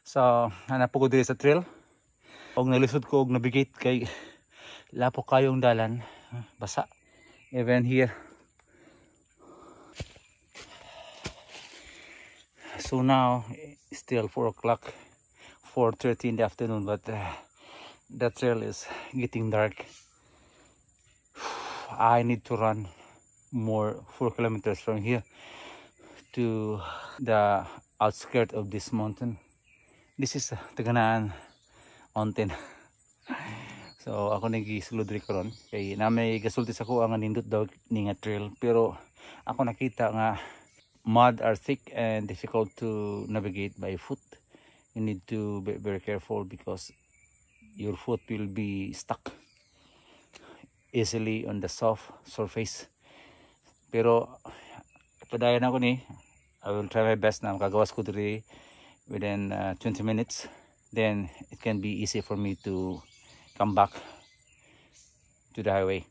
So hanap ko diri sa trail. Og nalisod ko og navigate kay lapo kayong dalan, basa. Even here. So now still 4 o'clock, 4:30 in the afternoon, but the trail is getting dark. I need to run more 4 kilometers from here to the outskirts of this mountain. This is Taganaan Mountain. So ako nagisulod rin karon kay na may gasulti sa ko ang nindot daw ni nga trail, pero ako nakita nga mud are thick and difficult to navigate by foot. You need to be very careful because your foot will be stuck easily on the soft surface. Pero padayon ako ni, I will try my best na makagawas ko diri within 20 minutes. Then it can be easy for me to come back to the highway.